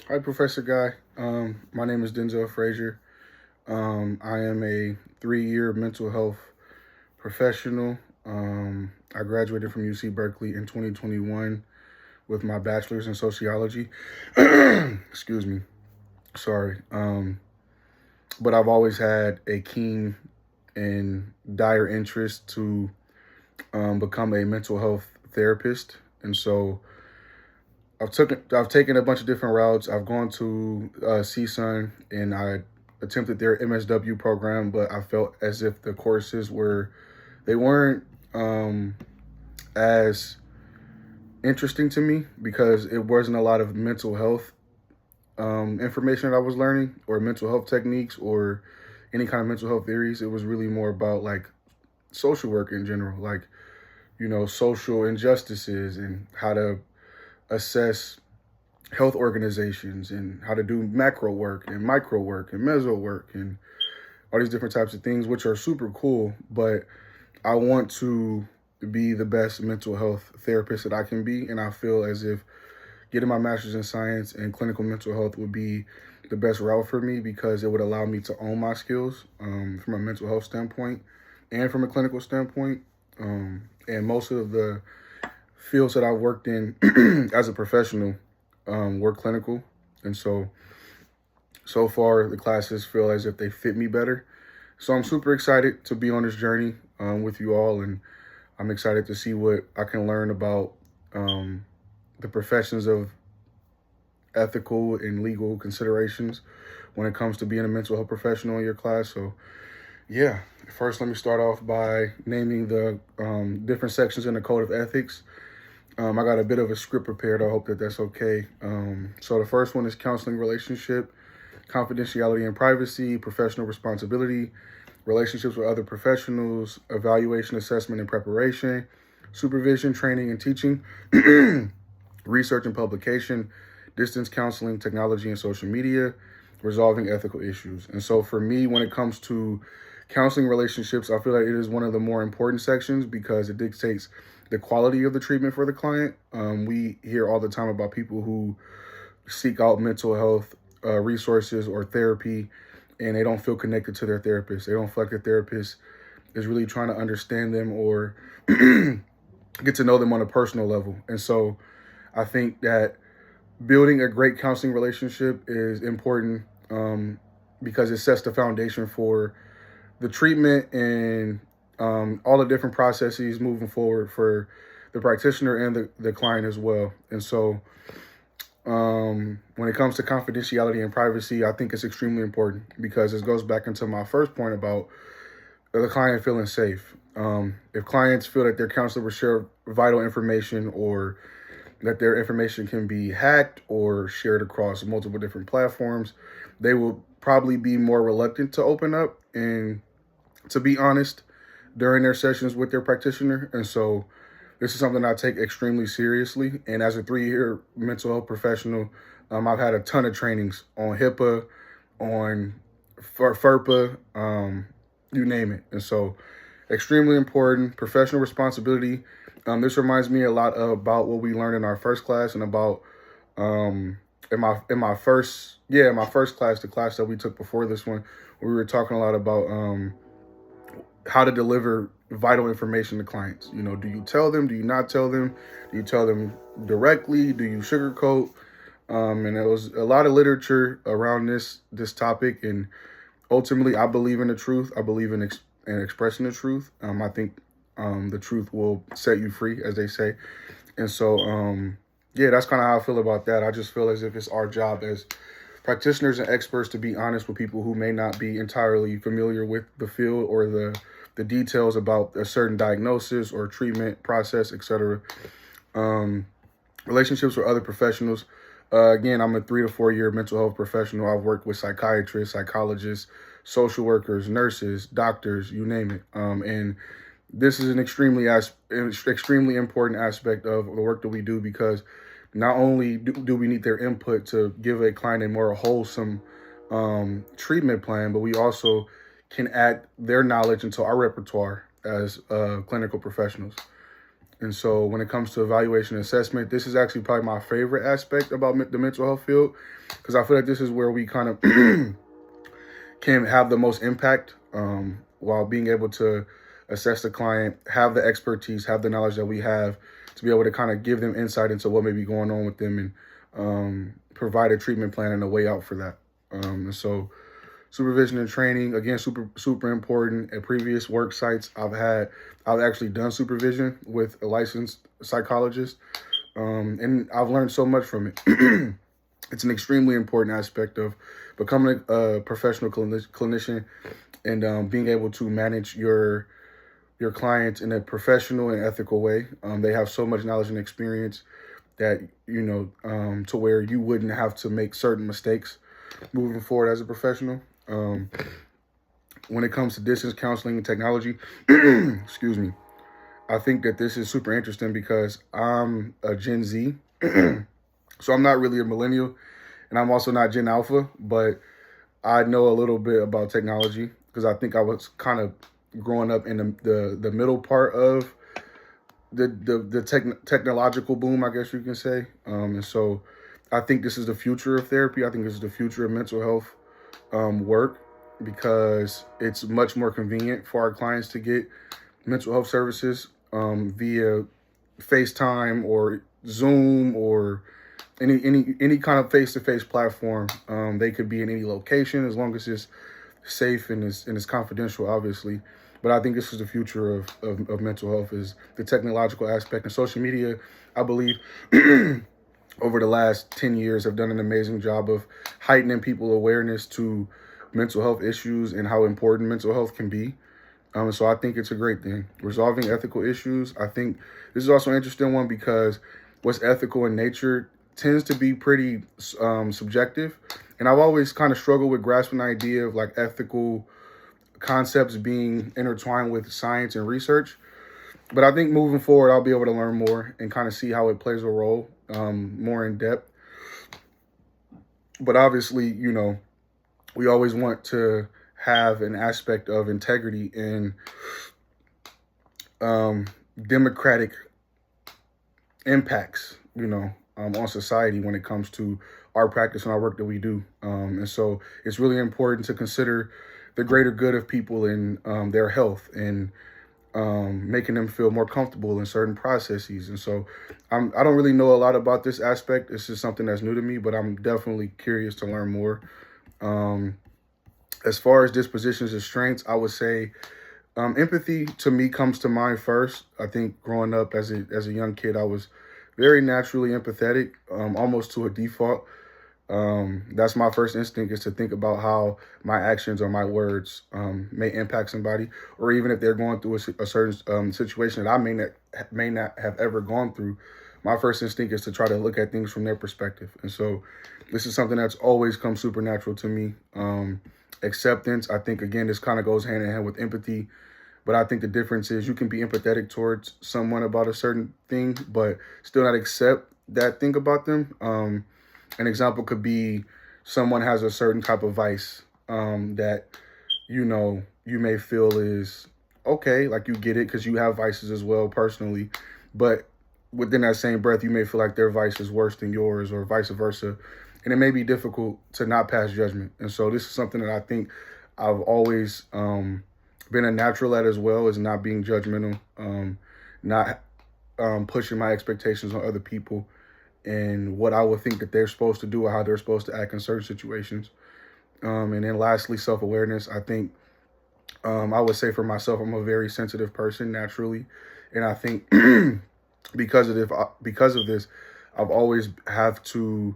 Hi, Professor Guy. My name is Denzel Frazier. I am a 3-year mental health professional. I graduated from UC Berkeley in 2021 with my bachelor's in sociology. Excuse me. Sorry. But I've always had a keen and dire interest to become a mental health therapist. And so I've taken a bunch of different routes. I've gone to CSUN and I attempted their MSW program, but I felt as if the courses they weren't as interesting to me because it wasn't a lot of mental health information that I was learning, or mental health techniques, or any kind of mental health theories. It was really more about like social work in general, like social injustices and how to assess health organizations and how to do macro work and micro work and meso work and all these different types of things, which are super cool. But I want to be the best mental health therapist that I can be. And I feel as if getting my master's in science and clinical mental health would be the best route for me because it would allow me to own my skills from a mental health standpoint and from a clinical standpoint. And most of the fields that I've worked in as a professional were clinical. And so far, the classes feel as if they fit me better. So I'm super excited to be on this journey with you all. And I'm excited to see what I can learn about the professions of ethical and legal considerations when it comes to being a mental health professional in your class. So, yeah, first, let me start off by naming the different sections in the Code of Ethics. I got a bit of a script prepared. I hope that that's okay. So the first one is counseling relationship, confidentiality and privacy, professional responsibility, relationships with other professionals, evaluation, assessment, and preparation, supervision, training, and teaching, research and publication, distance counseling, technology and social media, resolving ethical issues. And so for me, when it comes to counseling relationships, I feel like it is one of the more important sections because it dictates the quality of the treatment for the client. We hear all the time about people who seek out mental health resources or therapy, and they don't feel connected to their therapist. They don't feel like the therapist is really trying to understand them or get to know them on a personal level. And so I think that building a great counseling relationship is important because it sets the foundation for the treatment and all the different processes moving forward for the practitioner and the client as well. And so when it comes to confidentiality and privacy, I think it's extremely important because it goes back into my first point about the client feeling safe. If clients feel that their counselor will share vital information or that their information can be hacked or shared across multiple different platforms, they will probably be more reluctant to open up and to be honest during their sessions with their practitioner. And so this is something I take extremely seriously. And as a 3-year mental health professional, I've had a ton of trainings on HIPAA, on FERPA, you name it. And so extremely important. Professional responsibility. This reminds me a lot about what we learned in our first class and about in my first class, the class that we took before this one. We were talking a lot about how to deliver vital information to clients. Do you tell them? Do you not tell them? Do you tell them directly? Do you sugarcoat? And there was a lot of literature around this topic. And ultimately, I believe in the truth. I believe in expressing the truth. I think the truth will set you free, as they say. And so, yeah, that's kind of how I feel about that. I just feel as if it's our job as practitioners and experts to be honest with people who may not be entirely familiar with the field or the details about a certain diagnosis or treatment process, etc. Relationships with other professionals. Again, I'm a 3 to 4 year mental health professional. I've worked with psychiatrists, psychologists, social workers, nurses, doctors, you name it. And this is an extremely important aspect of the work that we do because not only do we need their input to give a client a more wholesome treatment plan, but we also can add their knowledge into our repertoire as clinical professionals. And so when it comes to evaluation and assessment, this is actually probably my favorite aspect about the mental health field, because I feel like this is where we kind of can have the most impact, while being able to assess the client, have the expertise, have the knowledge that we have to be able to kind of give them insight into what may be going on with them, and provide a treatment plan and a way out for that. And so supervision and training, again, super important. At previous work sites I've actually done supervision with a licensed psychologist, and I've learned so much from it. It's an extremely important aspect of becoming a professional clinician, and being able to manage your clients in a professional and ethical way. They have so much knowledge and experience that, to where you wouldn't have to make certain mistakes moving forward as a professional. When it comes to distance counseling and technology, excuse me, I think that this is super interesting because I'm a Gen Z. So I'm not really a millennial, and I'm also not Gen Alpha, but I know a little bit about technology because I think I was kind of growing up in the middle part of the technological boom, I guess you can say. And so I think this is the future of therapy. I think this is the future of mental health work, because it's much more convenient for our clients to get mental health services via FaceTime or Zoom or any kind of face-to-face platform. They could be in any location as long as it's safe and it's confidential, obviously. But I think this is the future of mental health, is the technological aspect. And social media, I believe, over the last 10 years have done an amazing job of heightening people's awareness to mental health issues and how important mental health can be. So I think it's a great thing. Resolving ethical issues, I think this is also an interesting one, because what's ethical in nature tends to be pretty subjective. And I've always kind of struggled with grasping the idea of like ethical concepts being intertwined with science and research. But I think moving forward, I'll be able to learn more and kind of see how it plays a role more in depth. But obviously, we always want to have an aspect of integrity and democratic impacts, on society when it comes to our practice and our work that we do. And so it's really important to consider the greater good of people and their health, and making them feel more comfortable in certain processes. And so I don't really know a lot about this aspect. This is something that's new to me, but I'm definitely curious to learn more. As far as dispositions and strengths, I would say empathy to me comes to mind first. I think growing up as a young kid, I was very naturally empathetic, almost to a default. That's my first instinct, is to think about how my actions or my words may impact somebody, or even if they're going through a certain situation that I may not have ever gone through. My first instinct is to try to look at things from their perspective. And so this is something that's always come supernatural to me. Acceptance, I think, again, this kind of goes hand in hand with empathy. But I think the difference is you can be empathetic towards someone about a certain thing, but still not accept that thing about them. An example could be someone has a certain type of vice that, you may feel is okay, like you get it because you have vices as well personally. But within that same breath, you may feel like their vice is worse than yours, or vice versa. And it may be difficult to not pass judgment. And so this is something that I think I've always been a natural at as well, is not being judgmental, not pushing my expectations on other people and what I would think that they're supposed to do or how they're supposed to act in certain situations. And then lastly, self-awareness. I think I would say for myself, I'm a very sensitive person naturally. And I think because of this, I've always have to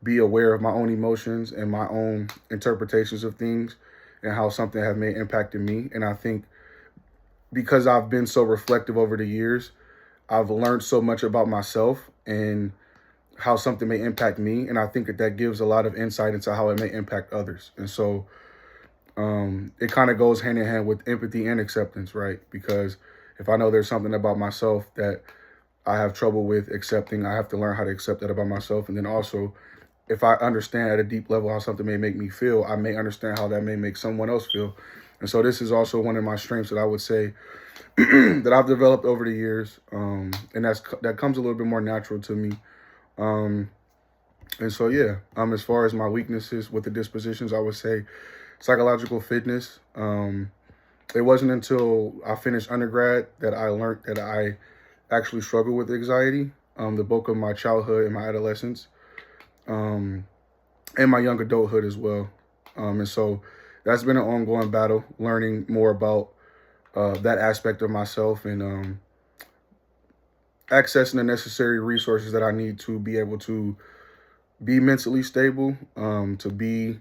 be aware of my own emotions and my own interpretations of things and how something have may impacted me. And I think because I've been so reflective over the years, I've learned so much about myself and how something may impact me. And I think that gives a lot of insight into how it may impact others. And so it kind of goes hand in hand with empathy and acceptance, right? Because if I know there's something about myself that I have trouble with accepting, I have to learn how to accept that about myself. And then also, if I understand at a deep level how something may make me feel, I may understand how that may make someone else feel. And so this is also one of my strengths that I would say that I've developed over the years, and that comes a little bit more natural to me. And so yeah, as far as my weaknesses with the dispositions, I would say psychological fitness. It wasn't until I finished undergrad that I learned that I actually struggle with anxiety. The bulk of my childhood and my adolescence, and my young adulthood as well. And so that's been an ongoing battle, learning more about that aspect of myself, and accessing the necessary resources that I need to be able to be mentally stable, to be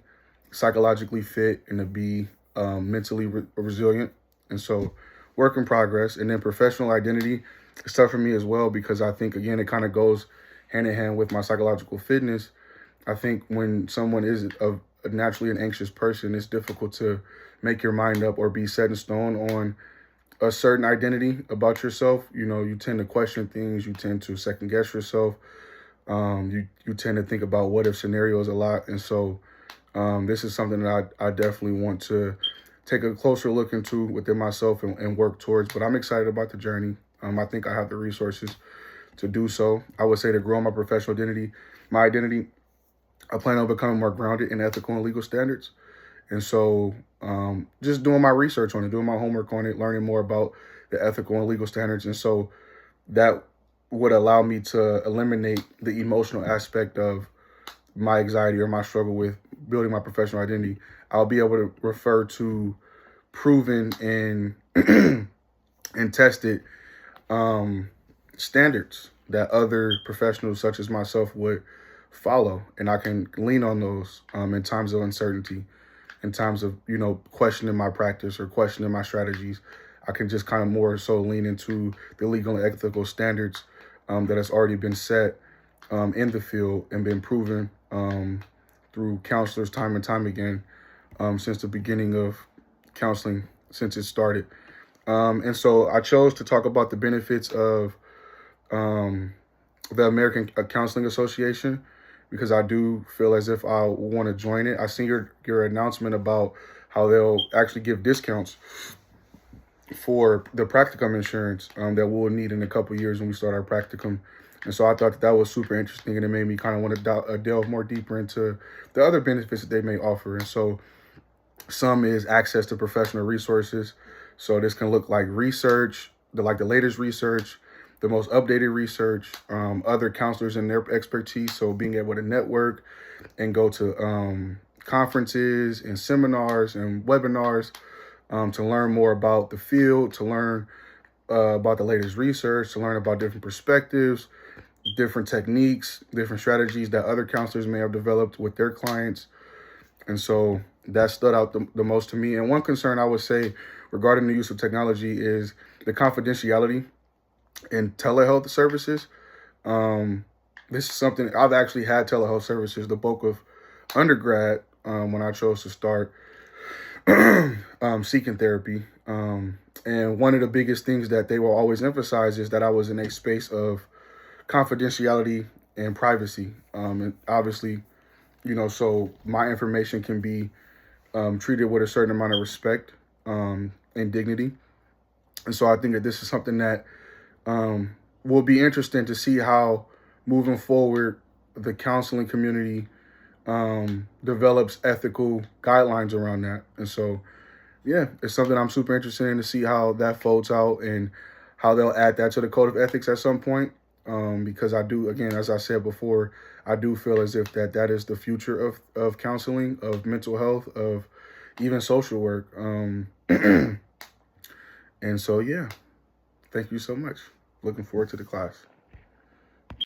psychologically fit, and to be mentally resilient. And so work in progress. And then professional identity is tough for me as well, because I think, again, it kind of goes hand in hand with my psychological fitness. I think when someone is naturally an anxious person, it's difficult to make your mind up or be set in stone on a certain identity about yourself. You tend to question things. You tend to second guess yourself. You tend to think about what if scenarios a lot. And so this is something that I definitely want to take a closer look into within myself and work towards. But I'm excited about the journey. I think I have the resources to do so. I would say to grow my professional identity, I plan on becoming more grounded in ethical and legal standards. And so just doing my research on it, doing my homework on it, learning more about the ethical and legal standards. And so that would allow me to eliminate the emotional aspect of my anxiety or my struggle with building my professional identity. I'll be able to refer to proven and and tested standards that other professionals such as myself would follow, and I can lean on those in times of uncertainty, in times of questioning my practice or questioning my strategies. I can just kind of more so lean into the legal and ethical standards that has already been set in the field and been proven through counselors time and time again since the beginning of counseling, since it started. And so I chose to talk about the benefits of the American Counseling Association, because I do feel as if I want to join it. I seen your announcement about how they'll actually give discounts for the practicum insurance that we'll need in a couple of years when we start our practicum. And so I thought that was super interesting, and it made me kind of want to delve more deeper into the other benefits that they may offer. And so some is access to professional resources. So this can look like research, the latest research, the most updated research, other counselors and their expertise. So being able to network and go to conferences and seminars and webinars to learn more about the field, to learn about the latest research, to learn about different perspectives, different techniques, different strategies that other counselors may have developed with their clients. And so that stood out the most to me. And one concern I would say regarding the use of technology is the confidentiality in telehealth services. This is something I've actually had telehealth services the bulk of undergrad when I chose to start seeking therapy. And one of the biggest things that they will always emphasize is that I was in a space of confidentiality and privacy. And obviously, so my information can be treated with a certain amount of respect and dignity. And so I think that this is something that will be interesting to see how moving forward the counseling community develops ethical guidelines around that. And so, yeah, it's something I'm super interested in to see how that folds out and how they'll add that to the code of ethics at some point. Because I do, again, as I said before, I do feel as if that is the future of counseling, of mental health, of even social work. And so, yeah, thank you so much. Looking forward to the class.